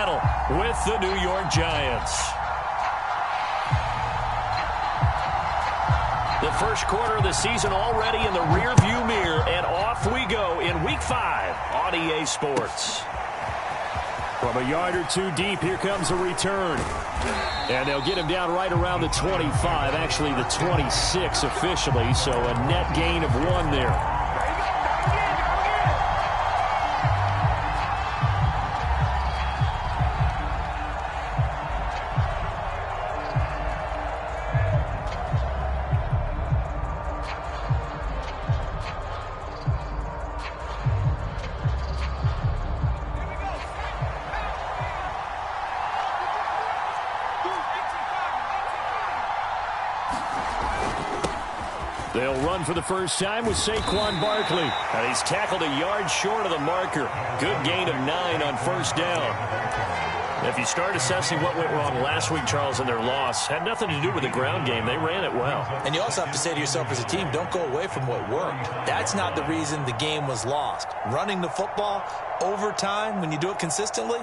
with the New York Giants. The first quarter of the season already in the rearview mirror, and off we go in Week 5 on EA Sports. From a yard or two deep, here comes a return. And they'll get him down right around the 25, actually the 26 officially, so a net gain of 1 there. They'll run for the first time with Saquon Barkley. And he's tackled a yard short of the marker. Good gain of 9 on first down. If you start assessing what went wrong last week, Charles, in their loss, had nothing to do with the ground game. They ran it well. And you also have to say to yourself as a team, don't go away from what worked. That's not the reason the game was lost. Running the football over time, when you do it consistently,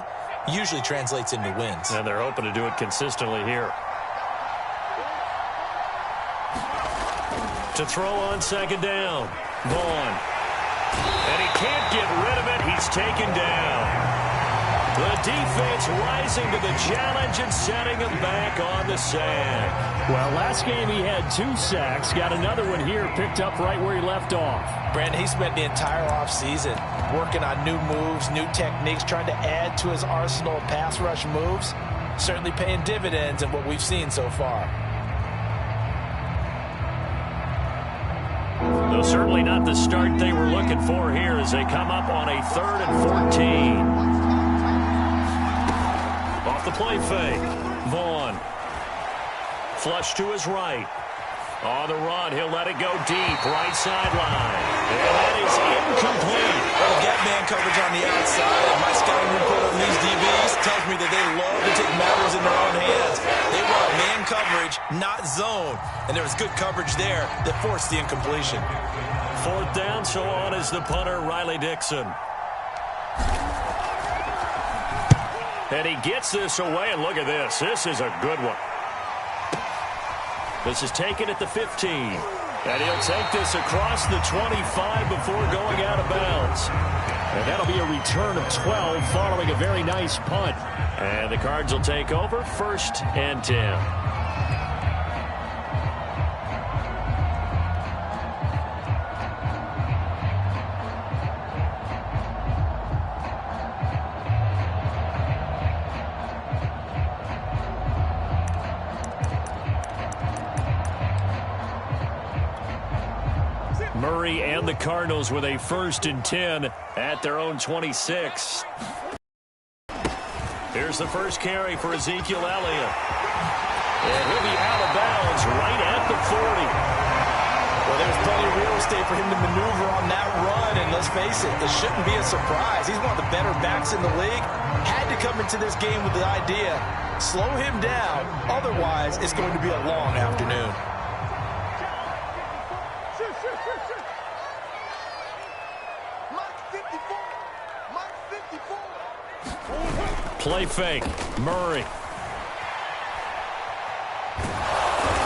usually translates into wins. And they're hoping to do it consistently here. To throw on second down. Vaughn. And he can't get rid of it. He's taken down. The defense rising to the challenge and setting him back on the sack. Well, last game he had 2 sacks. Got another one here, picked up right where he left off. Brandon, he spent the entire offseason working on new moves, new techniques, trying to add to his arsenal of pass rush moves. Certainly paying dividends in what we've seen so far. Though certainly not the start they were looking for here as they come up on a 3rd and 14. Off the play fake. Vaughn. Flush to his right. On the run, he'll let it go deep. Right sideline. And that is incomplete. Well, get man coverage on the outside. And my scouting report on these DBs tells me that they love to take matters in their own hands. They want man coverage, not zone. And there was good coverage there that forced the incompletion. 4th down, so on is the punter, Riley Dixon. And he gets this away, and look at this. This is a good one. This is taken at the 15. And he'll take this across the 25 before going out of bounds. And that'll be a return of 12 following a very nice punt. And the Cards will take over 1st and 10. Murray and the Cardinals with a 1st and 10 at their own 26. Here's the first carry for Ezekiel Elliott. And he'll be out of bounds right at the 40. Well, there's plenty of real estate for him to maneuver on that run. And let's face it, it shouldn't be a surprise. He's one of the better backs in the league. Had to come into this game with the idea, slow him down. Otherwise, it's going to be a long afternoon. Play fake. Murray.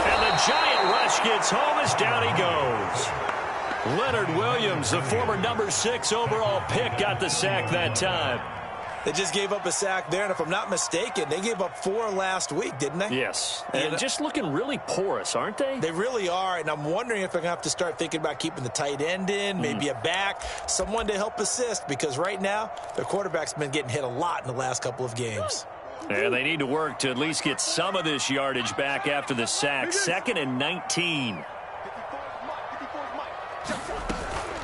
And the giant rush gets home as down he goes. Leonard Williams, the former number 6 overall pick, got the sack that time. They just gave up a sack there, and if I'm not mistaken, they gave up 4 last week, didn't they? Yes, and just looking really porous, aren't they? They really are, and I'm wondering if they're going to have to start thinking about keeping the tight end in, maybe a back, someone to help assist, because right now, their quarterback's been getting hit a lot in the last couple of games. And they need to work to at least get some of this yardage back after the sack. 2nd and 19.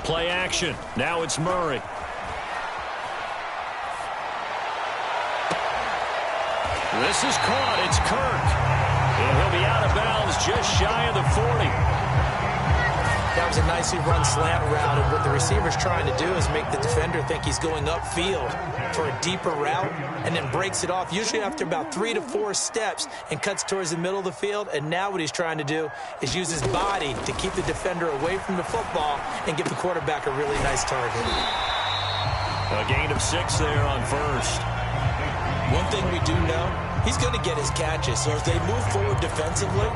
Play action. Now it's Murray. This is caught. It's Kirk. And he'll be out of bounds just shy of the 40. That was a nicely run slant route, and what the receiver's trying to do is make the defender think he's going upfield for a deeper route, and then breaks it off, usually after about 3 to 4 steps, and cuts towards the middle of the field. And now what he's trying to do is use his body to keep the defender away from the football and give the quarterback a really nice target. A gain of 6 there on first. One thing we do know, he's going to get his catches. So as they move forward defensively,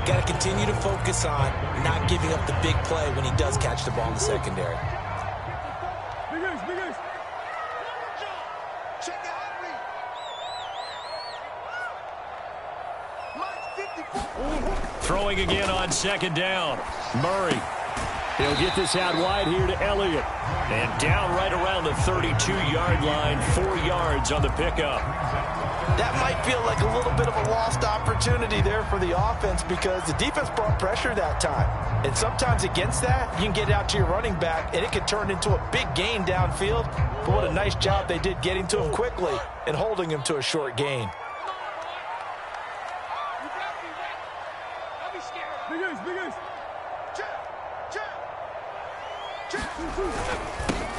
got to continue to focus on not giving up the big play when he does catch the ball in the secondary. Throwing again on second down. Murray. He'll get this out wide here to Elliott. And down right around the 32-yard line, 4 yards on the pickup. That might feel like a little bit of a lost opportunity there for the offense because the defense brought pressure that time. And sometimes against that, you can get out to your running back, and it could turn into a big gain downfield. But what a nice job they did getting to him quickly and holding him to a short gain.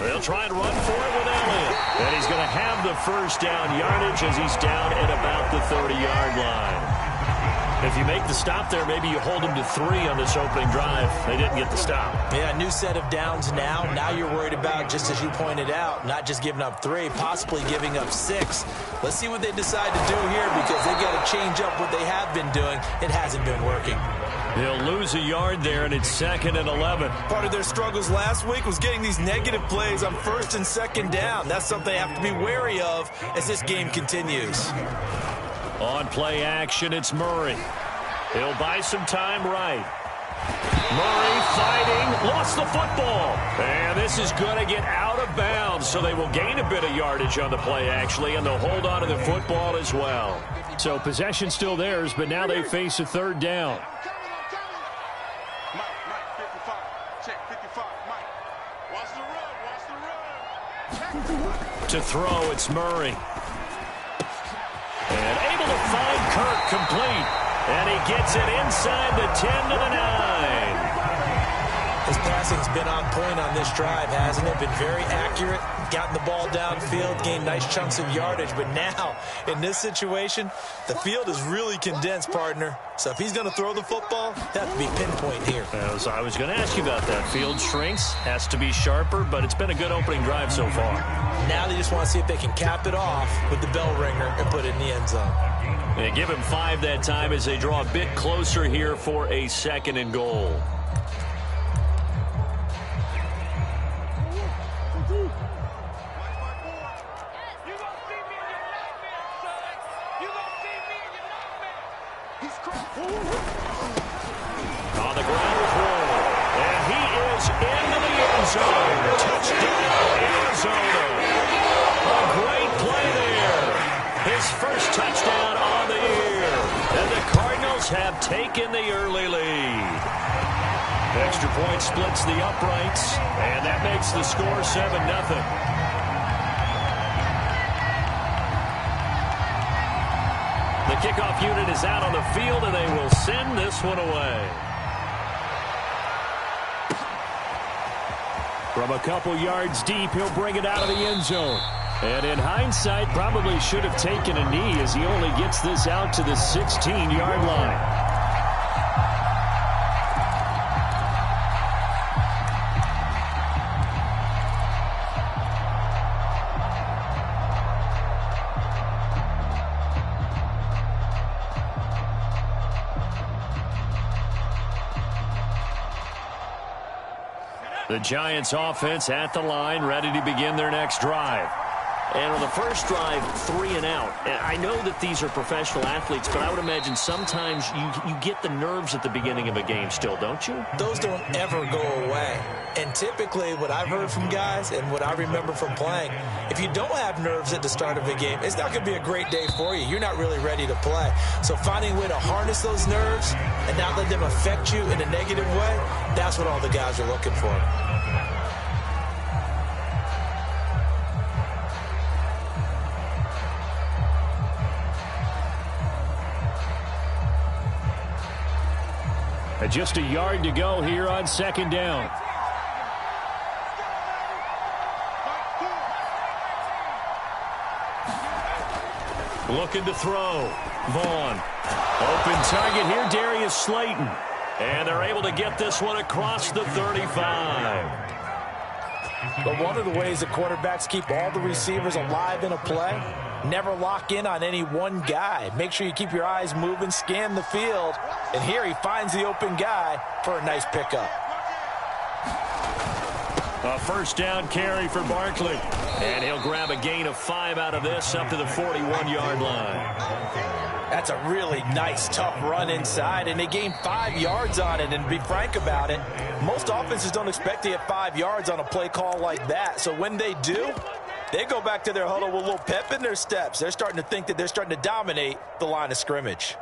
They'll try and run for it with Elliott. And he's going to have the first down yardage as he's down at about the 30-yard line. If you make the stop there, maybe you hold him to 3 on this opening drive. They didn't get the stop. Yeah, new set of downs now. Now you're worried about, just as you pointed out, not just giving up 3, possibly giving up 6. Let's see what they decide to do here because they got to change up what they have been doing. It hasn't been working. He'll lose a yard there, and it's 2nd and 11. Part of their struggles last week was getting these negative plays on 1st and 2nd down. That's something they have to be wary of as this game continues. On play action, it's Murray. He'll buy some time right. Murray fighting, lost the football. And this is going to get out of bounds, so they will gain a bit of yardage on the play, actually, and they'll hold on to the football as well. So possession still theirs, but now they face a 3rd down. To throw, it's Murray. And able to find Kirk complete. And he gets it inside the 10 to the 9. His passing's been on point on this drive, hasn't it? Been very accurate, gotten the ball downfield, gained nice chunks of yardage. But now, in this situation, the field is really condensed, partner. So if he's going to throw the football, that has to be pinpoint here. I was going to ask you about that. Field shrinks, has to be sharper, but it's been a good opening drive so far. Now they just want to see if they can cap it off with the bell ringer and put it in the end zone. They give him 5 that time as they draw a bit closer here for a 2nd and goal. On the ground with Ward. And he is into the end zone. Touchdown, Arizona. A great play there. His first touchdown on the year. And the Cardinals have taken the early lead. Extra point splits the uprights. And that makes the score 7-0. The kickoff unit is out on the field, and they will send this one away. From a couple yards deep, he'll bring it out of the end zone. And in hindsight, probably should have taken a knee as he only gets this out to the 16-yard line. The Giants offense at the line, ready to begin their next drive. And on the first drive, 3 and out. And I know that these are professional athletes, but I would imagine sometimes you get the nerves at the beginning of a game still, don't you? Those don't ever go away. And typically what I've heard from guys and what I remember from playing, if you don't have nerves at the start of a game, it's not going to be a great day for you. You're not really ready to play. So finding a way to harness those nerves and not let them affect you in a negative way, that's what all the guys are looking for. Just a yard to go here on 2nd down. Looking to throw. Vaughn. Open target here, Darius Slayton. And they're able to get this one across the 35. But one of the ways that quarterbacks keep all the receivers alive in a play, never lock in on any one guy. Make sure you keep your eyes moving, scan the field, and here he finds the open guy for a nice pickup. A first down carry for Barkley. And he'll grab a gain of 5 out of this up to the 41-yard line. That's a really nice, tough run inside, and they gained 5 yards on it. And to be frank about it, most offenses don't expect to get 5 yards on a play call like that. So when they do, they go back to their huddle with a little pep in their steps. They're starting to think that they're starting to dominate the line of scrimmage.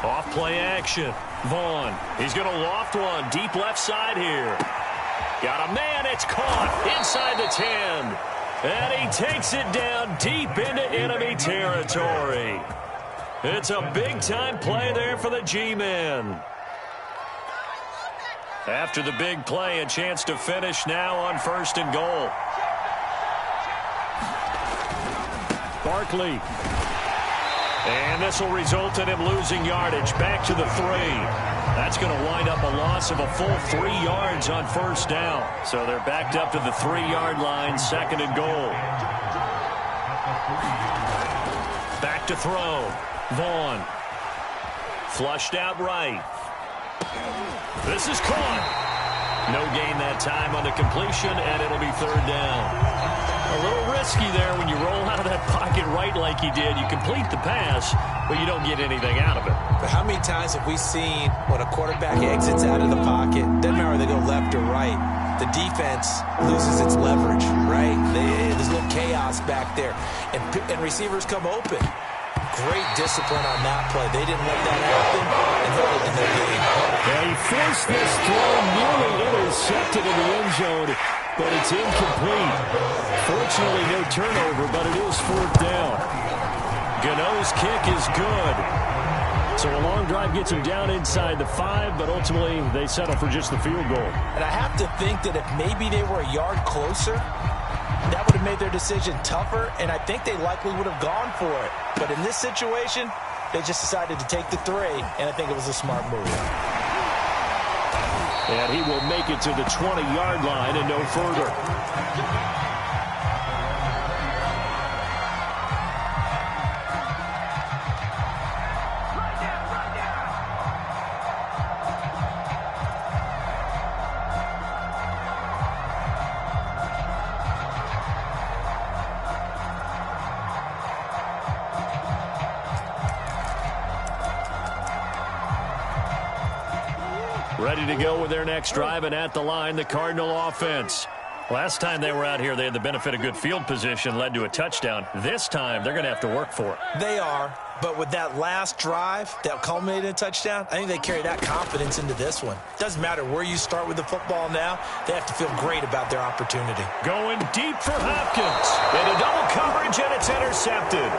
Off-play action. Vaughn. He's going to loft one. Deep left side here. Got a man. It's caught inside the 10. And he takes it down deep into enemy territory. It's a big-time play there for the G-men. After the big play, a chance to finish now on 1st and goal. Barkley. And this will result in him losing yardage back to the 3. That's going to wind up a loss of a full 3 yards on 1st down. So they're backed up to the 3-yard line, 2nd and goal. Back to throw. Vaughn. Flushed out right. This is caught. No gain that time on the completion, and it'll be 3rd down. A little risky there when you roll out of that pocket right like he did. You complete the pass, but you don't get anything out of it. But how many times have we seen when a quarterback exits out of the pocket, doesn't matter whether they go left or right, the defense loses its leverage, right? There's a little chaos back there, and receivers come open. Great discipline on that play. They didn't let that happen and held it in their game. Yeah, he forced this throw, nearly intercepted in the end zone, but it's incomplete. Fortunately, no turnover, but it is 4th down. Gano's kick is good. So a long drive gets him down inside the 5, but ultimately they settle for just the field goal. And I have to think that if maybe they were a yard closer, that would have made their decision tougher, and I think they likely would have gone for it. But in this situation, they just decided to take the 3, and I think it was a smart move. And he will make it to the 20-yard line and no further. Ready to go with their next drive, and at the line, the Cardinal offense. Last time they were out here, they had the benefit of good field position, led to a touchdown. This time, they're going to have to work for it. They are, but with that last drive that culminated in a touchdown, I think they carry that confidence into this one. Doesn't matter where you start with the football now, they have to feel great about their opportunity. Going deep for Hopkins. Into double coverage, and it's intercepted.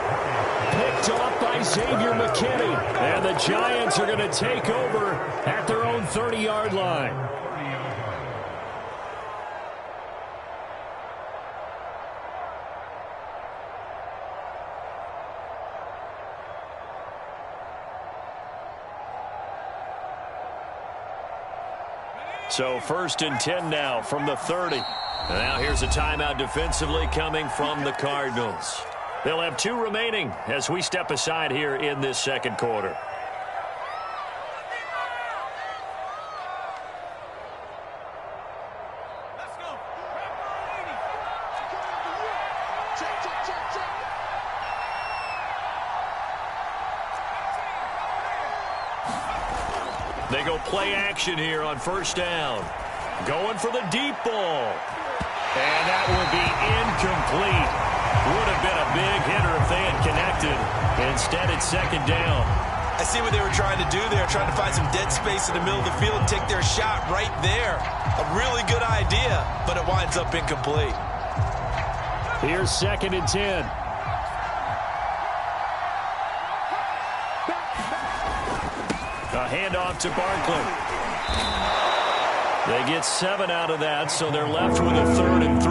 Picked off by Xavier McKinney. And the Giants are going to take over at their own 30-yard line. So 1st and 10 now from the 30. Now here's a timeout defensively coming from the Cardinals. They'll have 2 remaining as we step aside here in this 2nd quarter. They go play action here on 1st down. Going for the deep ball. And that will be incomplete. Would have been a big hitter if they had connected. Instead, it's 2nd down. I see what they were trying to do there, trying to find some dead space in the middle of the field and take their shot right there. A really good idea, but it winds up incomplete. Here's 2nd and 10. A handoff to Barkley. They get 7 out of that, so they're left with a 3rd and 3.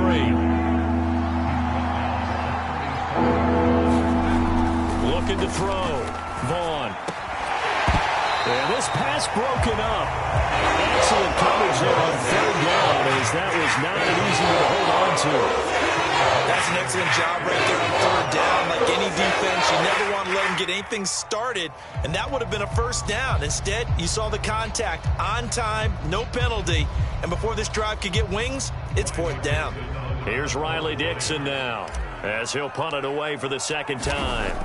looking to throw. Vaughn. And this pass broken up. Excellent coverage there on third down, as that was not an easy one to hold on to. That's an excellent job right there on third down. Like any defense, you never want to let them get anything started, and that would have been a first down. Instead, you saw the contact on time, no penalty, and before this drive could get wings, it's fourth down. Here's Riley Dixon now, as he'll punt it away for the second time.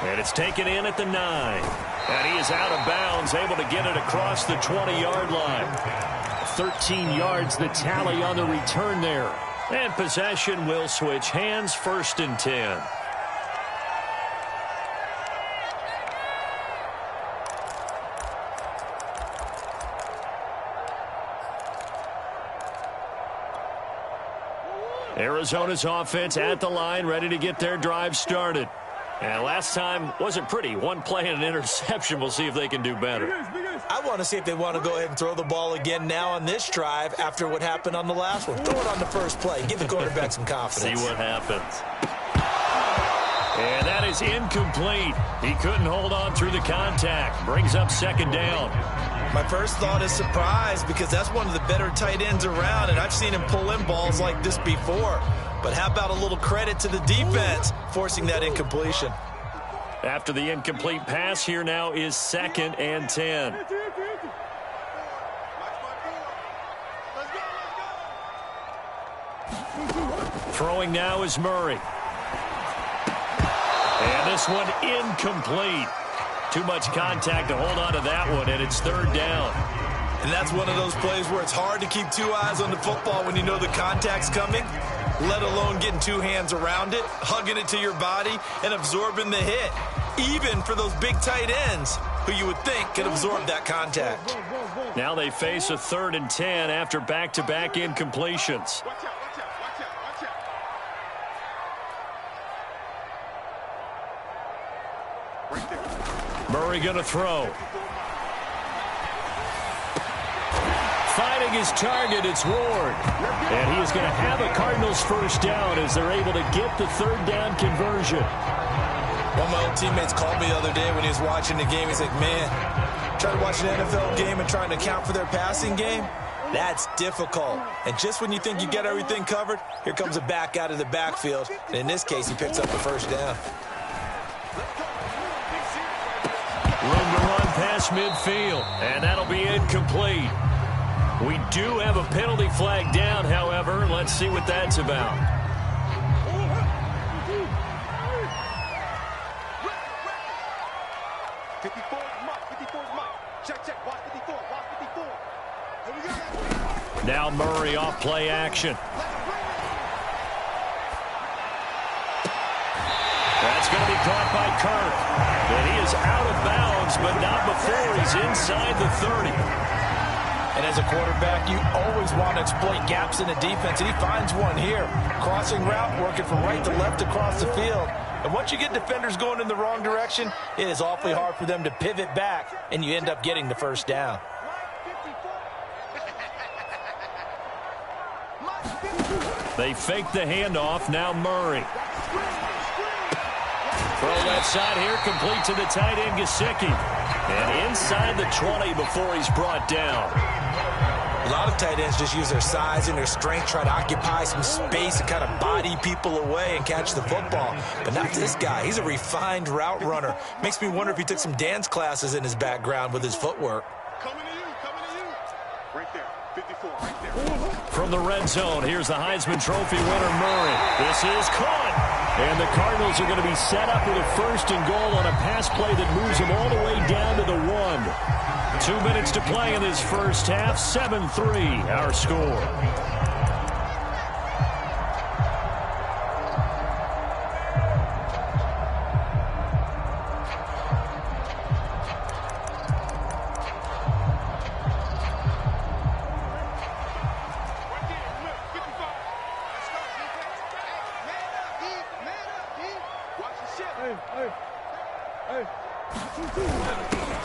And it's taken in at the 9. And he is out of bounds, able to get it across the 20-yard line. 13 yards, the tally on the return there. And possession will switch hands, 1st and 10. Arizona's offense at the line, ready to get their drive started. And last time wasn't pretty. One play and an interception. We'll see if they can do better. I want to see if they want to go ahead and throw the ball again now on this drive after what happened on the last one. Throw it on the first play. Give the quarterback some confidence. See what happens. And that is incomplete. He couldn't hold on through the contact. Brings up second down. My first thought is surprise, because that's one of the better tight ends around, and I've seen him pull in balls like this before. But how about a little credit to the defense forcing that incompletion? After the incomplete pass, here now is 2nd and 10. Throwing now is Murray. And this one incomplete. Too much contact to hold on to that one, and it's 3rd down. And that's one of those plays where it's hard to keep two eyes on the football when you know the contact's coming, let alone getting two hands around it, hugging it to your body, and absorbing the hit. Even for those big tight ends who you would think could absorb that contact. Now they face a 3rd and 10 after back-to-back incompletions. Murray going to throw. Fighting his target, it's Ward. And he is going to have a Cardinals first down as they're able to get the 3rd down conversion. One of my old teammates called me the other day when he was watching the game. He's like, man, trying to watch an NFL game and trying to account for their passing game, that's difficult. And just when you think you get everything covered, here comes a back out of the backfield. And in this case, he picks up the first down. Room to run past midfield, and that'll be incomplete. We do have a penalty flag down, however. Let's see what that's about. Now Murray off play action. That's going to be caught by Kirk. And he is out of bounds, but not before he's inside the 30. And as a quarterback, you always want to exploit gaps in the defense, and he finds one here. Crossing route, working from right to left across the field. And once you get defenders going in the wrong direction, it is awfully hard for them to pivot back, and you end up getting the first down. They fake the handoff. Now Murray. Throw left side here, complete to the tight end, Gesicki. And inside the 20 before he's brought down. A lot of tight ends just use their size and their strength, try to occupy some space and kind of body people away and catch the football. But not this guy. He's a refined route runner. Makes me wonder if he took some dance classes in his background with his footwork. Coming to you. Right there, 54, right there. From the red zone, here's the Heisman Trophy winner, Murray. This is caught. And the Cardinals are going to be set up with a 1st and goal on a pass play that moves them all the way down to the 1. 2 minutes to play in this first half. 7-3, our score.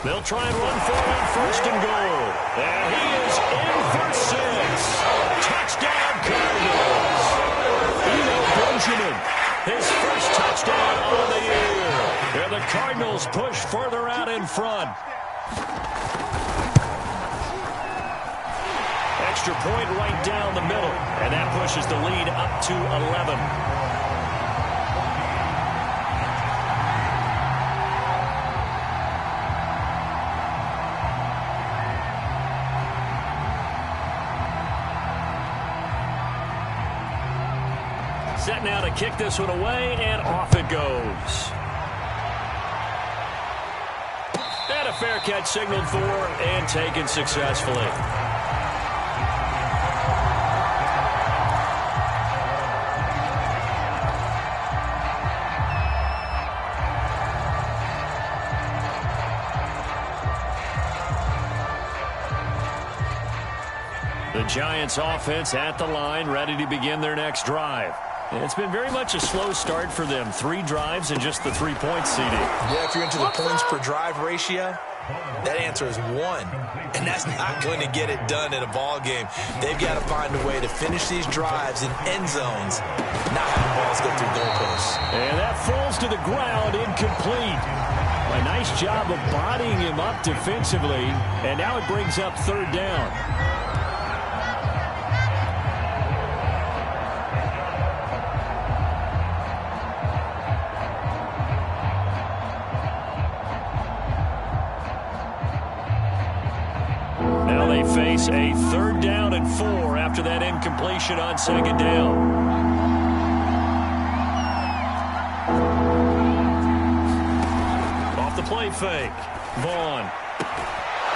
They'll try and run for it on first and goal. And he is in for 6. Touchdown, Cardinals. Benjamin, his first touchdown on the year. And the Cardinals push further out in front. Extra point right down the middle. And that pushes the lead up to 11. Set now to kick this one away, and off it goes. And a fair catch signaled for and taken successfully. The Giants offense at the line, ready to begin their next drive. It's been very much a slow start for them. 3 drives and just the 3 points, CD. Yeah, if you're into the points per drive ratio, that answer is 1. And that's not going to get it done in a ball game. They've got to find a way to finish these drives in end zones, not having balls go through goalposts. And that falls to the ground, incomplete. A nice job of bodying him up defensively. And now it brings up 3rd down. Face a 3rd down and 4 after that incompletion on 2nd down. Off the play fake. Vaughn.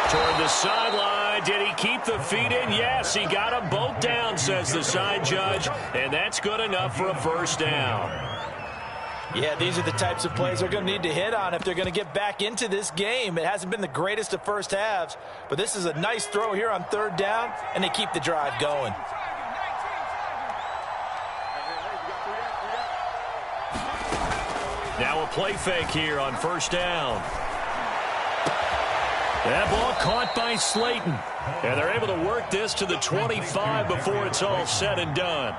Toward the sideline. Did he keep the feet in? Yes, he got them both down, says the side judge. And that's good enough for a 1st down. Yeah, these are the types of plays they're going to need to hit on if they're going to get back into this game. It hasn't been the greatest of first halves, but this is a nice throw here on 3rd down, and they keep the drive going. Now a play fake here on 1st down. That ball caught by Slayton. And they're able to work this to the 25 before it's all said and done.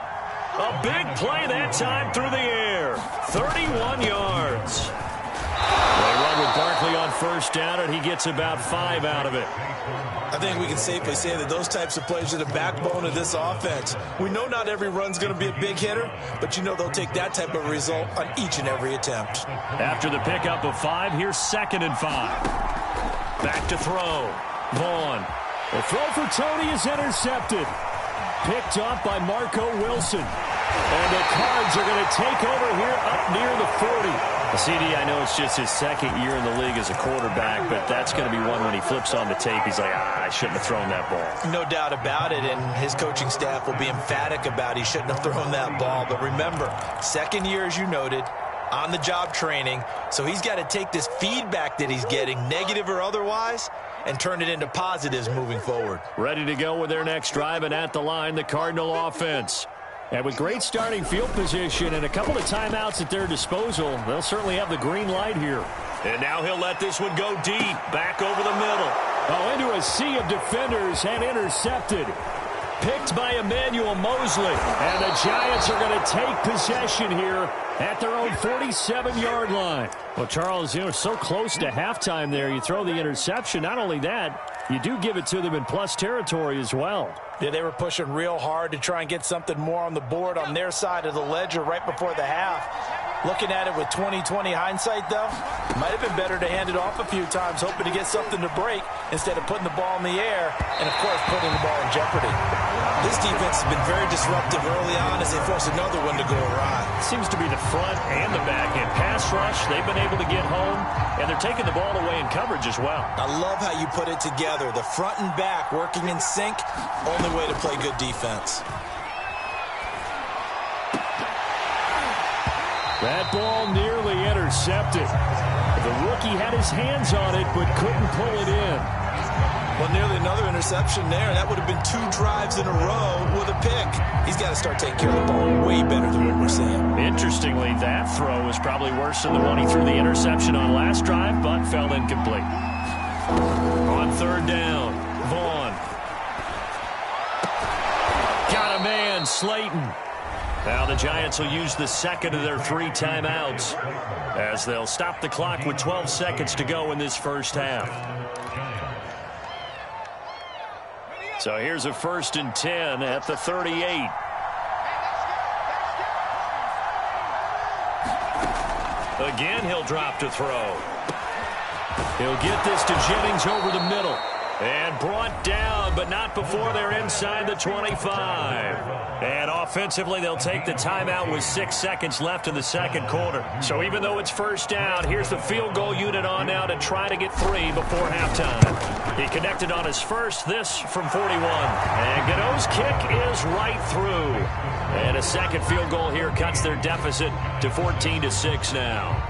A big play that time through the air. 31 yards. They run with Barkley on 1st down, and he gets about 5 out of it. I think we can safely say that those types of plays are the backbone of this offense. We know not every run's going to be a big hitter, but you know they'll take that type of result on each and every attempt. After the pickup of 5, here's 2nd and 5. Back to throw. Vaughn. The throw for Tony is intercepted. Picked up by Marco Wilson. And the Cards are going to take over here up near the 40. CD, I know it's just his 2nd year in the league as a quarterback, but that's going to be one when he flips on the tape. He's like, I shouldn't have thrown that ball. No doubt about it, and his coaching staff will be emphatic about he shouldn't have thrown that ball. But remember, 2nd year, as you noted, on-the-job training, so he's got to take this feedback that he's getting, negative or otherwise, and turn it into positives moving forward. Ready to go with their next drive, and at the line, the Cardinal offense. And with great starting field position and a couple of timeouts at their disposal, they'll certainly have the green light here. And now he'll let this one go deep, back over the middle. Oh, into a sea of defenders and intercepted. Picked by Emmanuel Mosley. And the Giants are going to take possession here at their own 47-yard line. Well, Charles, so close to halftime there. You throw the interception. Not only that, you do give it to them in plus territory as well. Yeah, they were pushing real hard to try and get something more on the board on their side of the ledger right before the half. Looking at it with 20/20 hindsight, though, might have been better to hand it off a few times, hoping to get something to break instead of putting the ball in the air and, of course, putting the ball in jeopardy. This defense has been very disruptive early on as they force another one to go awry. Seems to be the front and the back end. Pass rush, they've been able to get home, and they're taking the ball away in coverage as well. I love how you put it together. The front and back working in sync, only way to play good defense. That ball nearly intercepted. The rookie had his hands on it but couldn't pull it in. Well, nearly another interception there. That would have been 2 drives in a row with a pick. He's got to start taking care of the ball way better than what we're seeing. Interestingly, that throw was probably worse than the one he threw the interception on last drive, but fell incomplete. On 3rd down, Vaughn. Got a man, Slayton. Now the Giants will use the second of their 3 timeouts as they'll stop the clock with 12 seconds to go in this first half. So here's a 1st and 10 at the 38. Again, he'll drop to throw. He'll get this to Jennings over the middle. And brought down, but not before they're inside the 25. And offensively, they'll take the timeout with 6 seconds left in the second quarter. So even though it's 1st down, here's the field goal unit on now to try to get 3 before halftime. He connected on his first, this from 41. And Gano's kick is right through. And a second field goal here cuts their deficit to 14-6 now.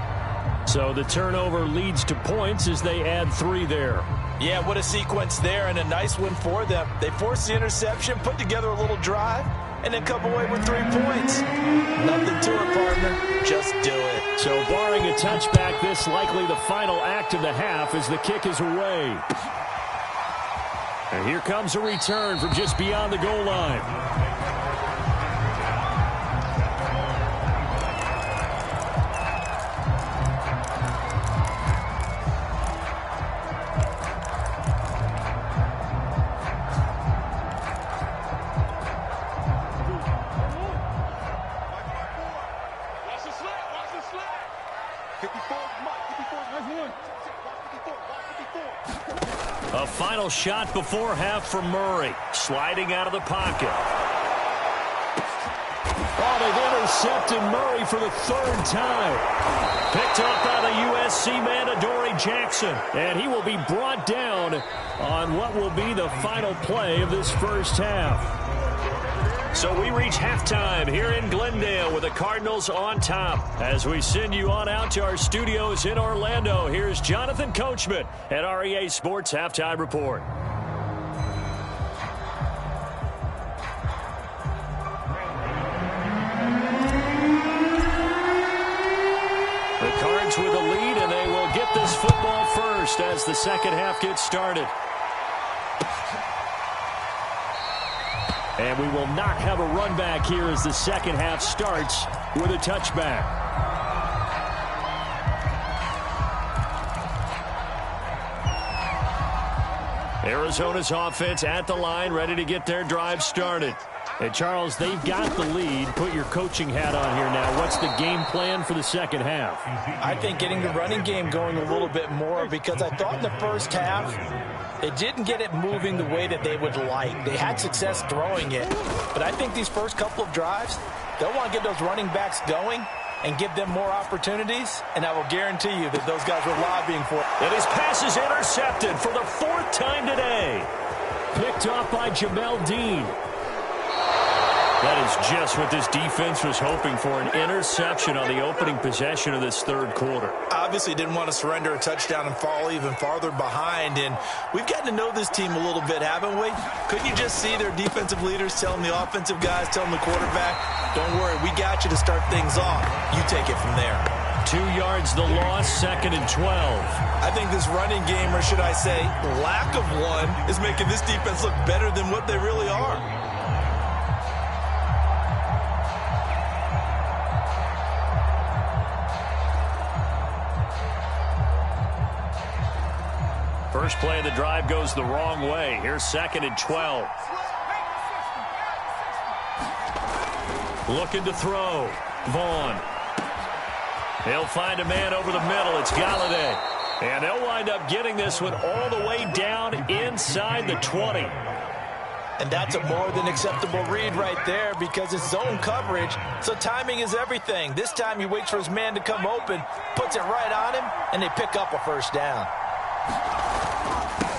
So the turnover leads to points as they add 3 there. Yeah, what a sequence there, and a nice one for them. They forced the interception, put together a little drive, and then come away with 3 points. Nothing to it, partner. Just do it. So barring a touchback, this likely the final act of the half as the kick is away. And here comes a return from just beyond the goal line. A final shot before half for Murray. Sliding out of the pocket. Oh, they've intercepted Murray for the 3rd time. Picked up by the USC man, Adoree Jackson. And he will be brought down on what will be the final play of this first half. So we reach halftime here in Glendale with the Cardinals on top. As we send you on out to our studios in Orlando, here's Jonathan Coachman at REA Sports Halftime Report. The Cards with a lead, and they will get this football first as the second half gets started. And we will not have a run back here as the second half starts with a touchback. Arizona's offense at the line, ready to get their drive started. And Charles, they've got the lead. Put your coaching hat on here now. What's the game plan for the second half? I think getting the running game going a little bit more, because I thought in the first half they didn't get it moving the way that they would like. They had success throwing it, but I think these first couple of drives, they'll want to get those running backs going and give them more opportunities, and I will guarantee you that those guys were lobbying for it. And his pass is intercepted for the 4th time today. Picked off by Jamel Dean. That is just what this defense was hoping for, an interception on the opening possession of this 3rd quarter. Obviously didn't want to surrender a touchdown and fall even farther behind, and we've gotten to know this team a little bit, haven't we? Couldn't you just see their defensive leaders telling the offensive guys, telling the quarterback, don't worry, we got you to start things off. You take it from there. 2 yards the loss, 2nd and 12. I think this running game, or should I say lack of one, is making this defense look better than what they really are. First play of the drive goes the wrong way. Here's 2nd and 12. Looking to throw. Vaughn. He'll find a man over the middle. It's Galladay. And they'll wind up getting this one all the way down inside the 20. And that's a more than acceptable read right there, because it's zone coverage, so timing is everything. This time he waits for his man to come open, puts it right on him, and they pick up a first down.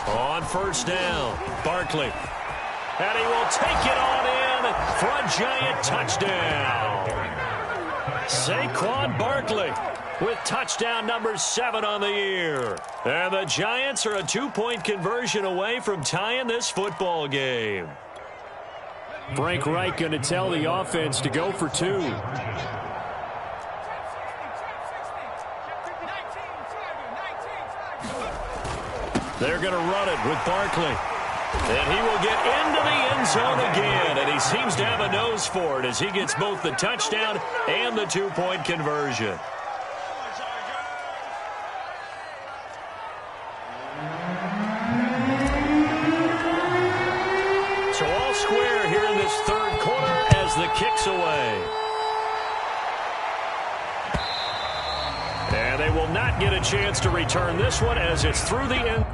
On 1st down, Barkley. And he will take it on in for a Giant touchdown. Saquon Barkley with touchdown number 7 on the year. And the Giants are a 2-point conversion away from tying this football game. Frank Reich going to tell the offense to go for 2. They're going to run it with Barkley. And he will get into the end zone again, and he seems to have a nose for it as he gets both the touchdown and the 2-point conversion. So all square here in this third quarter as the kick's away. And they will not get a chance to return this one as it's through the end.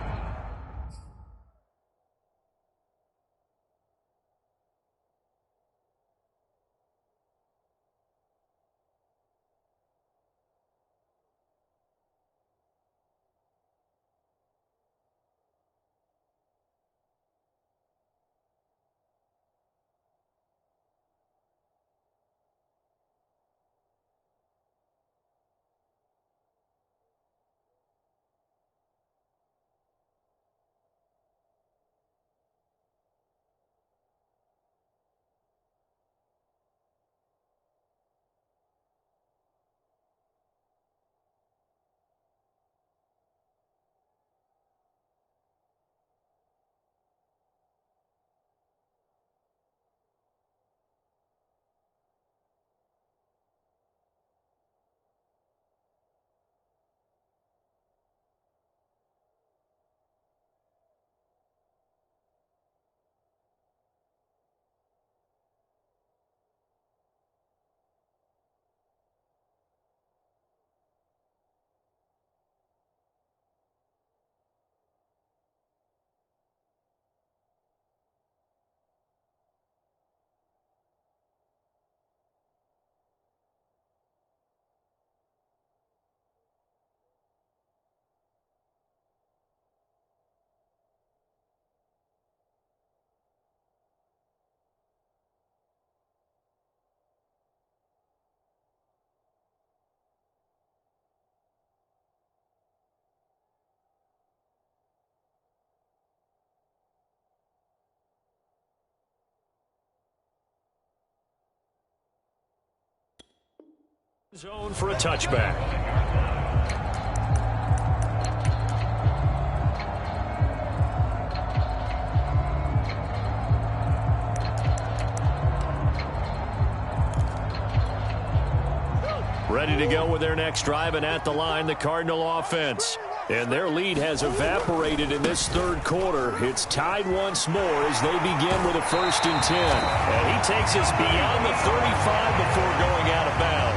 Zone for a touchback. Ready to go with their next drive, and at the line, the Cardinal offense. And their lead has evaporated in this third quarter. It's tied once more as they begin with a 1st and 10. And he takes us beyond the 35 before going out of bounds.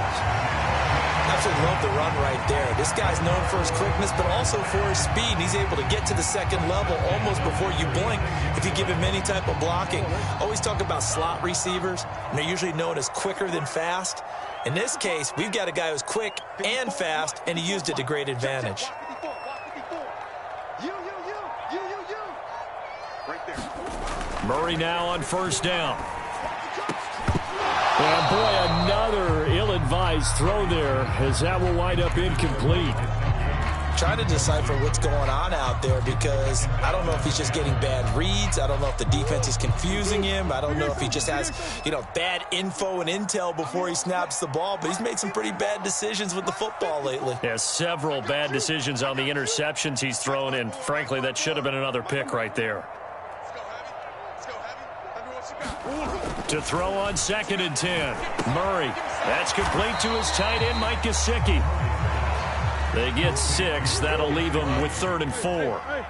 Absolutely love the run right there. This guy's known for his quickness, but also for his speed. He's able to get to the second level almost before you blink if you give him any type of blocking. Always talk about slot receivers, and they're usually known as quicker than fast. In this case, we've got a guy who's quick and fast, and he used it to great advantage. Murray now on 1st down. And boy, another ill-advised throw there as that will wind up incomplete. Trying to decipher what's going on out there because I don't know if he's just getting bad reads. I don't know if the defense is confusing him. I don't know if he just has, bad info and intel before he snaps the ball. But he's made some pretty bad decisions with the football lately. Yeah, several bad decisions on the interceptions he's thrown, and frankly, that should have been another pick right there. To throw on 2nd and 10. Murray. That's complete to his tight end, Mike Gesicki. They get 6. That'll leave them with 3rd and 4. Right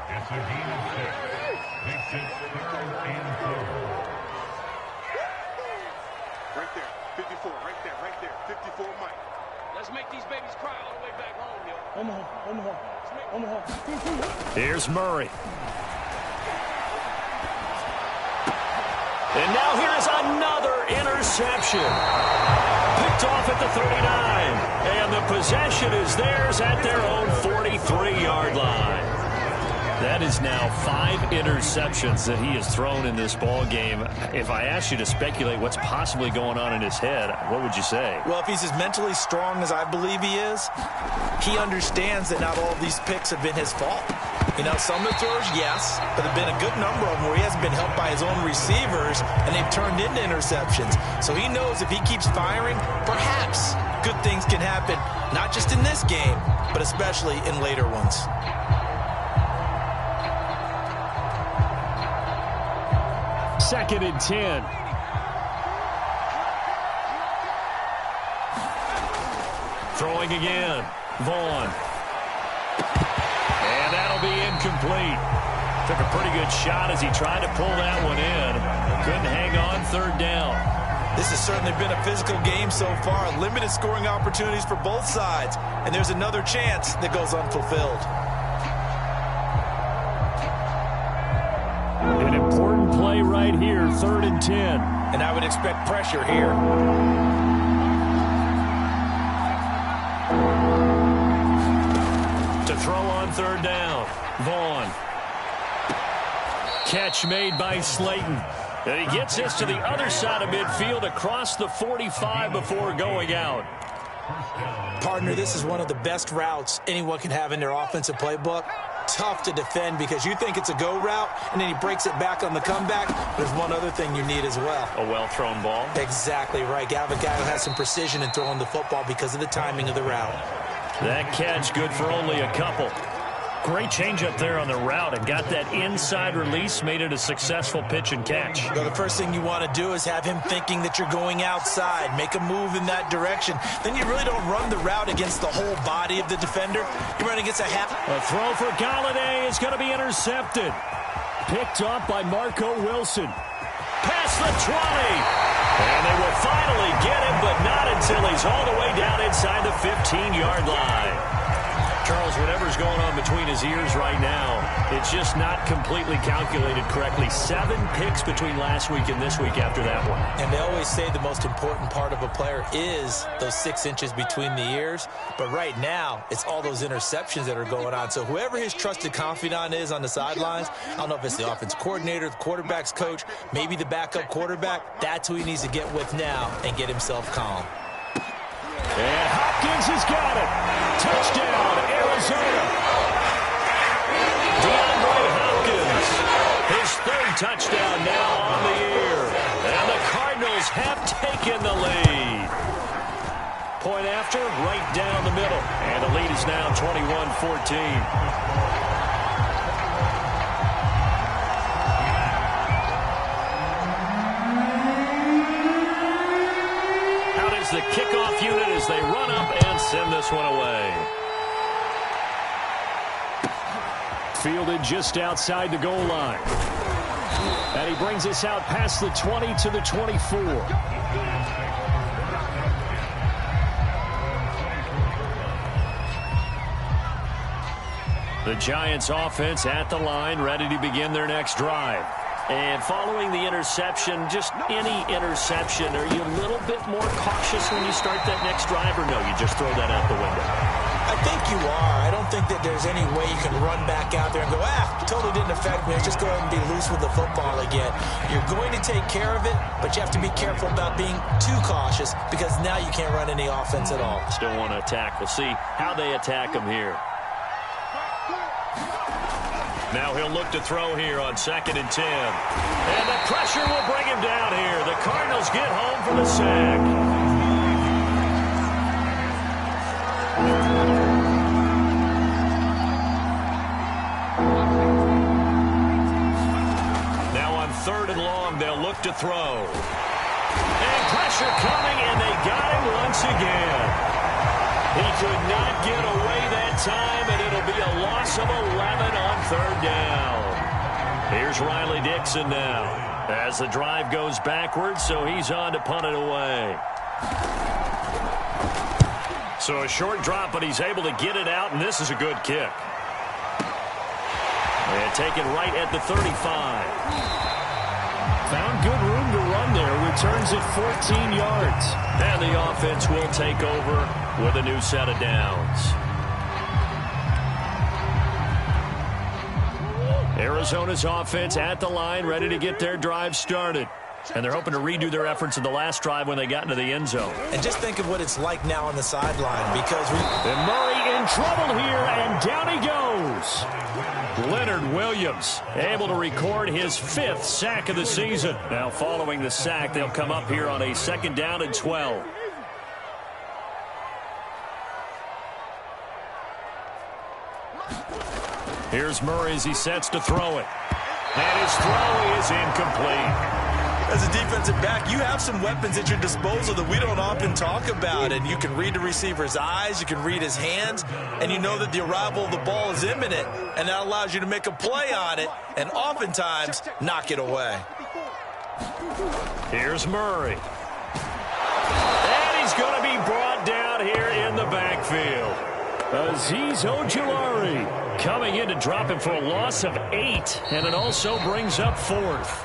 there. 54. Right there. 54, Mike. Let's make these babies cry all the way back home, yo. Omaha. Here's Murray. And now here's another interception. Picked off at the 39. And the possession is theirs at their own 43-yard line. That is now 5 interceptions that he has thrown in this ball game. If I asked you to speculate what's possibly going on in his head, what would you say? Well, if he's as mentally strong as I believe he is, he understands that not all of these picks have been his fault. You know, some of the throws, yes, but there have been a good number of them where he hasn't been helped by his own receivers, and they've turned into interceptions. So he knows if he keeps firing, perhaps good things can happen, not just in this game, but especially in later ones. Second and 10. Throwing again. Vaughn. And that'll be incomplete. Took a pretty good shot as he tried to pull that one in. Couldn't hang on third down. This has certainly been a physical game so far. Limited scoring opportunities for both sides. And there's another chance that goes unfulfilled. An important play right here, 3rd and 10. And I would expect pressure here. To throw on 3rd down. Vaughn. Catch made by Slayton. And he gets this to the other side of midfield across the 45 before going out. Partner, this is one of the best routes anyone can have in their offensive playbook. Tough to defend because you think it's a go route, and then he breaks it back on the comeback. There's one other thing you need as well. A well-thrown ball. Exactly right. You have a guy who has some precision in throwing the football because of the timing of the route. That catch good for only a couple. Great change up there on the route and got that inside release, made it a successful pitch and catch. Well, the first thing you want to do is have him thinking that you're going outside, make a move in that direction. Then you really don't run the route against the whole body of the defender. You run against a half. A throw for Galladay is going to be intercepted. Picked up by Marco Wilson. Past the 20. And they will finally get him, but not until he's all the way down inside the 15-yard line. Charles, whatever's going on between his ears right now, it's just not completely calculated correctly. 7 picks between last week and this week after that one. And they always say the most important part of a player is those 6 inches between the ears. But right now, it's all those interceptions that are going on. So whoever his trusted confidant is on the sidelines, I don't know if it's the offense coordinator, the quarterback's coach, maybe the backup quarterback, that's who he needs to get with now and get himself calm. And Hopkins has got it. Touchdown, Arizona. DeAndre Hopkins, his 3rd touchdown now on the year. And the Cardinals have taken the lead. Point after, right down the middle. And the lead is now 21-14. The kickoff unit as they run up and send this one away. Fielded just outside the goal line. And he brings us out past the 20 to the 24. The Giants offense at the line, ready to begin their next drive. And following the interception, just any interception, are you a little bit more cautious when you start that next drive, or no, you just throw that out the window? I think you are. I don't think that there's any way you can run back out there and go, totally didn't affect me. Let's just go ahead and be loose with the football again. You're going to take care of it, but you have to be careful about being too cautious because now you can't run any offense at all. Still want to attack. We'll see how they attack him here. Now he'll look to throw here on 2nd and 10. And the pressure will bring him down here. The Cardinals get home for the sack. Now on 3rd and long, they'll look to throw. And pressure coming, and they got him once again. He could not get away that time, and it'll be a loss of 11 on 3rd down. Here's Riley Dixon now as the drive goes backwards, so he's on to punt it away. So a short drop, but he's able to get it out, and this is a good kick. And taken right at the 35. Found good room to run there. Returns it 14 yards. And the offense will take over with a new set of downs. Arizona's offense at the line, ready to get their drive started. And they're hoping to redo their efforts in the last drive when they got into the end zone. And just think of what it's like now on the sideline, because and Murray in trouble here, and down he goes. Leonard Williams able to record his 5th sack of the season. Now following the sack, they'll come up here on a 2nd down and 12. Here's Murray as he sets to throw it. And his throw is incomplete. As a defensive back, you have some weapons at your disposal that we don't often talk about. And you can read the receiver's eyes, you can read his hands, and you know that the arrival of the ball is imminent. And that allows you to make a play on it and oftentimes knock it away. Here's Murray. And he's going to be brought down here in the backfield. Azeez Ojulari coming in to drop him for a loss of 8, and it also brings up 4th.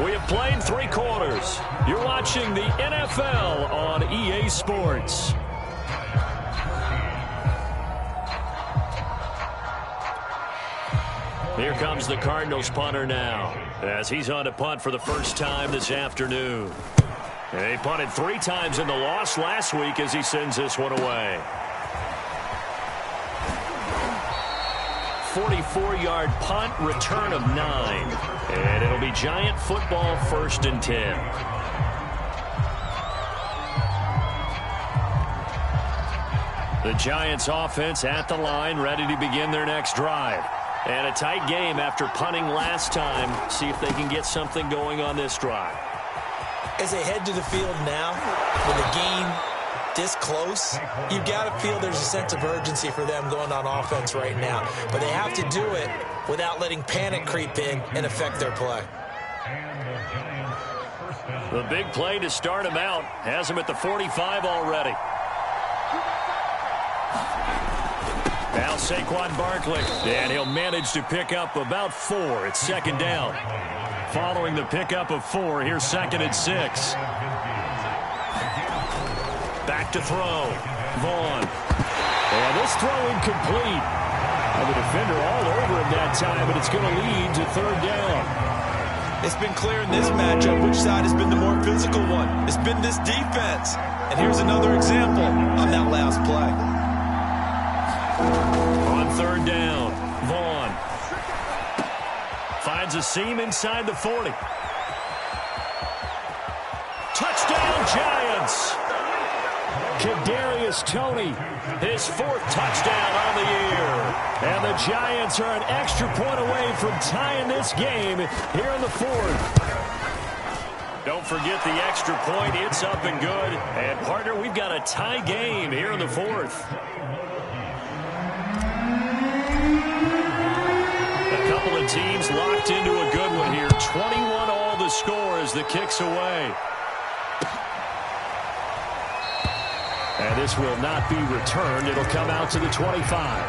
We have played 3 quarters. You're watching the NFL on EA Sports. Here comes the Cardinals punter now, as he's on to punt for the first time this afternoon. And he punted 3 times in the loss last week as he sends this one away. 44-yard punt, return of 9. And it'll be Giant football, 1st and 10. The Giants offense at the line, ready to begin their next drive. And a tight game after punting last time. See if they can get something going on this drive. As they head to the field now, with the game this close, you've got to feel there's a sense of urgency for them going on offense right now. But they have to do it without letting panic creep in and affect their play. The big play to start him out has him at the 45 already. Now Saquon Barkley, and he'll manage to pick up about 4. It's 2nd down. Following the pickup of 4, here's 2nd and 6. Back to throw. Vaughn. And this throw incomplete. And the defender all over him that time, but it's going to lead to 3rd down. It's been clear in this matchup which side has been the more physical one. It's been this defense. And here's another example on that last play. On 3rd down, Vaughn finds a seam inside the 40. Touchdown, Giants! Kadarius Toney, his 4th touchdown on the year. And the Giants are an extra point away from tying this game here in the 4th. Don't forget the extra point. It's up and good. And, partner, we've got a tie game here in the 4th. A couple of teams locked into a good one here. 21 all the score as the kick's away. And this will not be returned. It'll come out to the 25.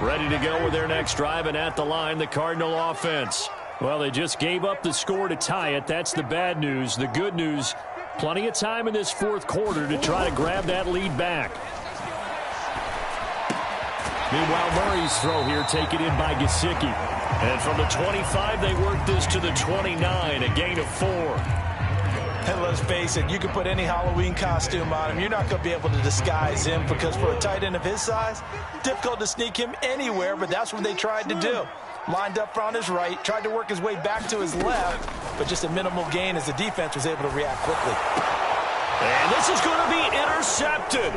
Ready to go with their next drive, and at the line, the Cardinal offense. Well, they just gave up the score to tie it. That's the bad news. The good news, plenty of time in this 4th quarter to try to grab that lead back. Meanwhile, Murray's throw here taken in by Gesicki. And from the 25, they work this to the 29, a gain of 4. And let's face it, you can put any Halloween costume on him. You're not going to be able to disguise him, because for a tight end of his size, difficult to sneak him anywhere, but that's what they tried to do. Lined up on his right, tried to work his way back to his left, but just a minimal gain as the defense was able to react quickly. And this is going to be intercepted.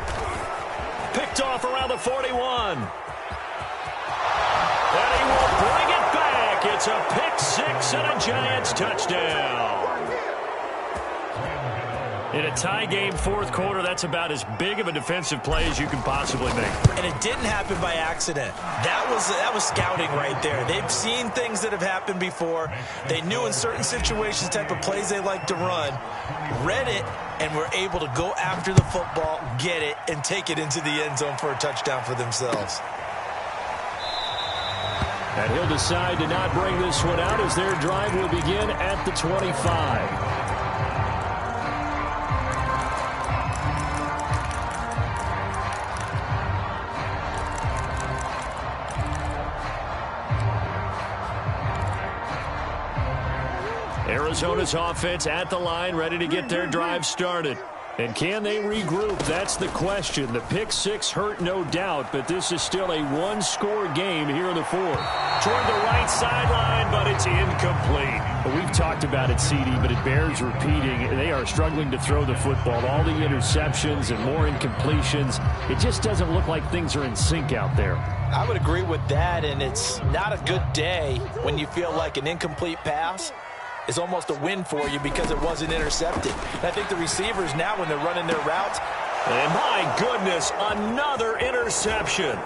Picked off around the 41. And he will bring it back. It's a pick 6 and a Giants touchdown. In a tie game 4th quarter, that's about as big of a defensive play as you can possibly make. And it didn't happen by accident. That was scouting right there. They've seen things that have happened before. They knew in certain situations the type of plays they like to run, read it, and were able to go after the football, get it, and take it into the end zone for a touchdown for themselves. And he'll decide to not bring this one out as their drive will begin at the 25. Arizona's offense at the line, ready to get their drive started. And can they regroup? That's the question. The pick six hurt, no doubt, but this is still a one-score game here in the fourth. Toward the right sideline, but it's incomplete. We've talked about it, CD, but it bears repeating. They are struggling to throw the football. All the interceptions and more incompletions. It just doesn't look like things are in sync out there. I would agree with that, and it's not a good day when you feel like an incomplete pass is almost a win for you because it wasn't intercepted. And I think the receivers now, when they're running their routes, and my goodness, another interception.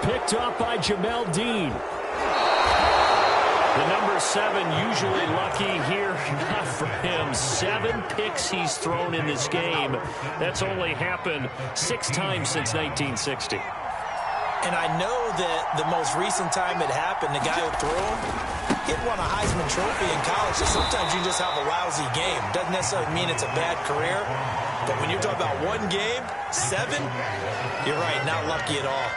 Picked off by Jamel Dean. The number 7 usually lucky here. Not for him. 7 picks he's thrown in this game. That's only happened 6 times since 1960. and I know that the most recent time it happened, the guy who threw him, he won a Heisman Trophy in college, so sometimes you just have a lousy game. Doesn't necessarily mean it's a bad career, but when you're talking about one game, 7, you're right, not lucky at all.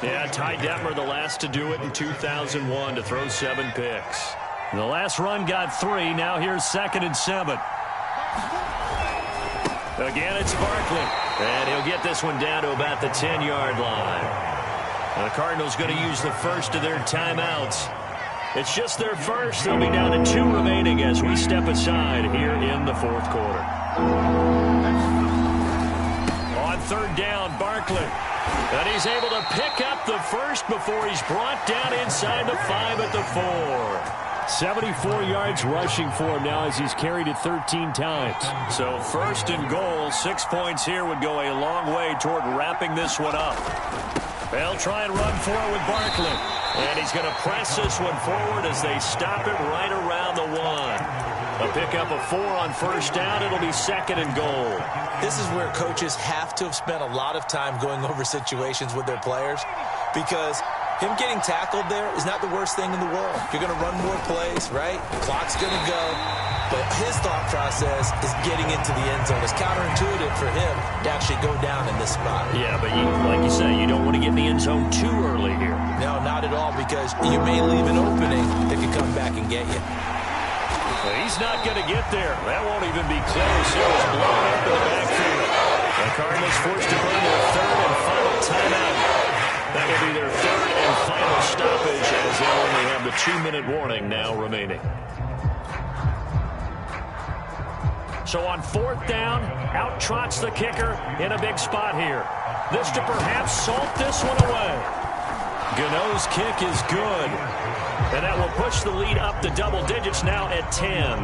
Yeah, Ty Detmer, the last to do it in 2001, to throw 7 picks. The last run got 3. Now here's 2nd and 7. Again, it's Barkley. And he'll get this one down to about the 10-yard line. The Cardinals going to use the first of their timeouts. It's just their first. They'll be down to 2 remaining as we step aside here in the 4th quarter. On 3rd down, Barkley. And he's able to pick up the first before he's brought down inside the 5 at the 4. 74 yards rushing for him now as he's carried it 13 times. So 1st and goal, 6 points here would go a long way toward wrapping this one up. They'll try and run for it with Barkley. And he's going to press this one forward as they stop it right around the 1. A pickup of 4 on 1st down. It'll be 2nd and goal. This is where coaches have to have spent a lot of time going over situations with their players, because him getting tackled there is not the worst thing in the world. You're going to run more plays, right? Clock's going to go. But his thought process is getting into the end zone. It's counterintuitive for him to actually go down in this spot. Yeah, but like you say, you don't want to get in the end zone too early here. No, not at all, because you may leave an opening that could come back and get you. Well, he's not going to get there. That won't even be close. It was blown up in the backfield. The Cardinals forced to burn their 3rd and final timeout. That will be their 3rd and final stoppage, as they'll only have the 2-minute warning now remaining. So on 4th down, out trots the kicker in a big spot here. This to perhaps salt this one away. Gano's kick is good. And that will push the lead up to double digits now at 10.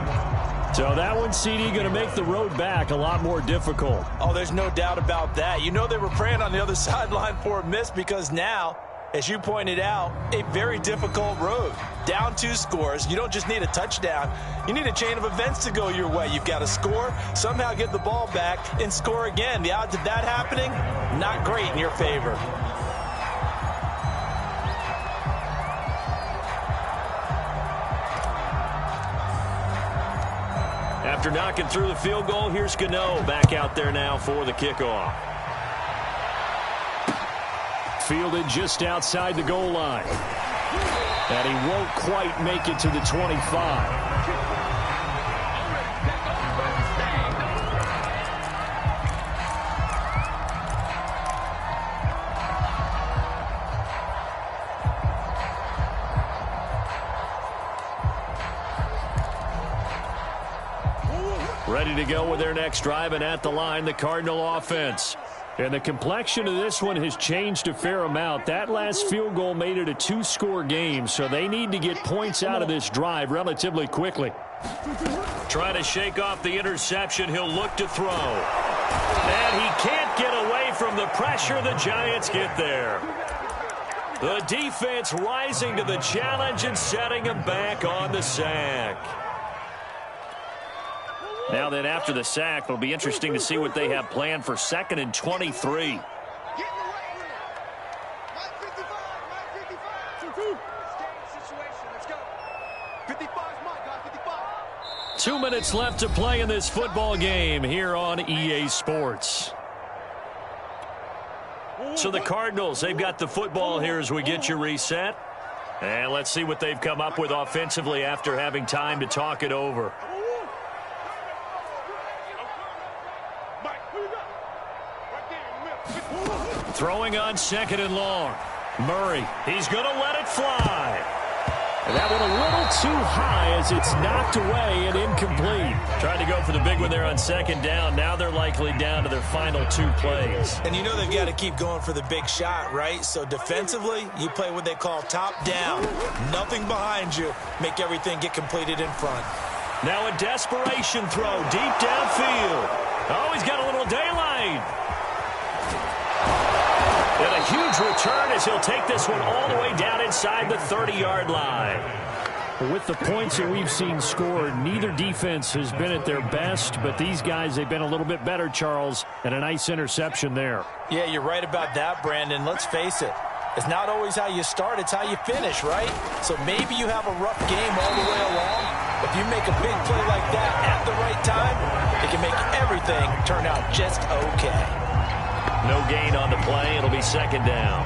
So that one, CD, going to make the road back a lot more difficult. Oh, there's no doubt about that. You know they were praying on the other sideline for a miss, because now, as you pointed out, a very difficult road. Down 2 scores. You don't just need a touchdown. You need a chain of events to go your way. You've got to score, somehow get the ball back, and score again. The odds of that happening, not great in your favor. After knocking through the field goal, here's Gano back out there now for the kickoff. Fielded just outside the goal line. And he won't quite make it to the 25. Ready to go with their next drive, and at the line, the Cardinal offense. And the complexion of this one has changed a fair amount. That last field goal made it a 2-score game, so they need to get points out of this drive relatively quickly. Trying to shake off the interception. He'll look to throw. And he can't get away from the pressure. The Giants get there. The defense rising to the challenge and setting him back on the sack. Now then, after the sack, it'll be interesting to see what they have planned for 2nd and 23. 2 minutes left to play in this football game here on EA Sports. So the Cardinals, they've got the football here as we get you reset. And let's see what they've come up with offensively after having time to talk it over. Throwing on 2nd and long. Murray, he's going to let it fly. And that one a little too high as it's knocked away and incomplete. Trying to go for the big one there on 2nd down. Now they're likely down to their final 2 plays. And you know they've got to keep going for the big shot, right? So defensively, you play what they call top down. Nothing behind you. Make everything get completed in front. Now a desperation throw deep downfield. Oh, he's got a little daylight. And a huge return as he'll take this one all the way down inside the 30-yard line. With the points that we've seen scored, neither defense has been at their best, but these guys, they've been a little bit better, Charles, and a nice interception there. Yeah, you're right about that, Brandon. Let's face it. It's not always how you start, it's how you finish, right? So maybe you have a rough game all the way along. If you make a big play like that at the right time, it can make everything turn out just okay. No gain on the play. It'll be 2nd down.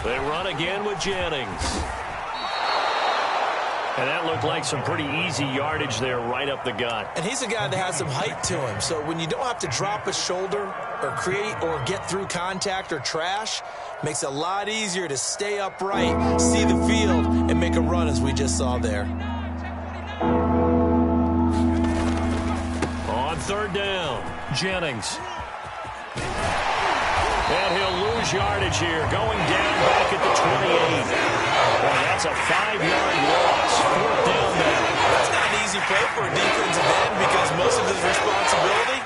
They run again with Jennings. And that looked like some pretty easy yardage there right up the gut. And he's a guy that has some height to him. So when you don't have to drop a shoulder or create or get through contact or trash, makes it a lot easier to stay upright, see the field, and make a run as we just saw there. On 3rd down, Jennings. And he'll lose yardage here, going down back at the 28. Well, that's a 5-yard loss. 4th down now. That's not an easy play for a defensive end because most of his responsibility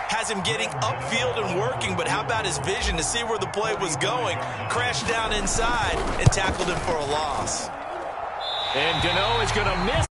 has him getting upfield and working, but how about his vision to see where the play was going, crashed down inside, and tackled him for a loss. And Gano is going to miss.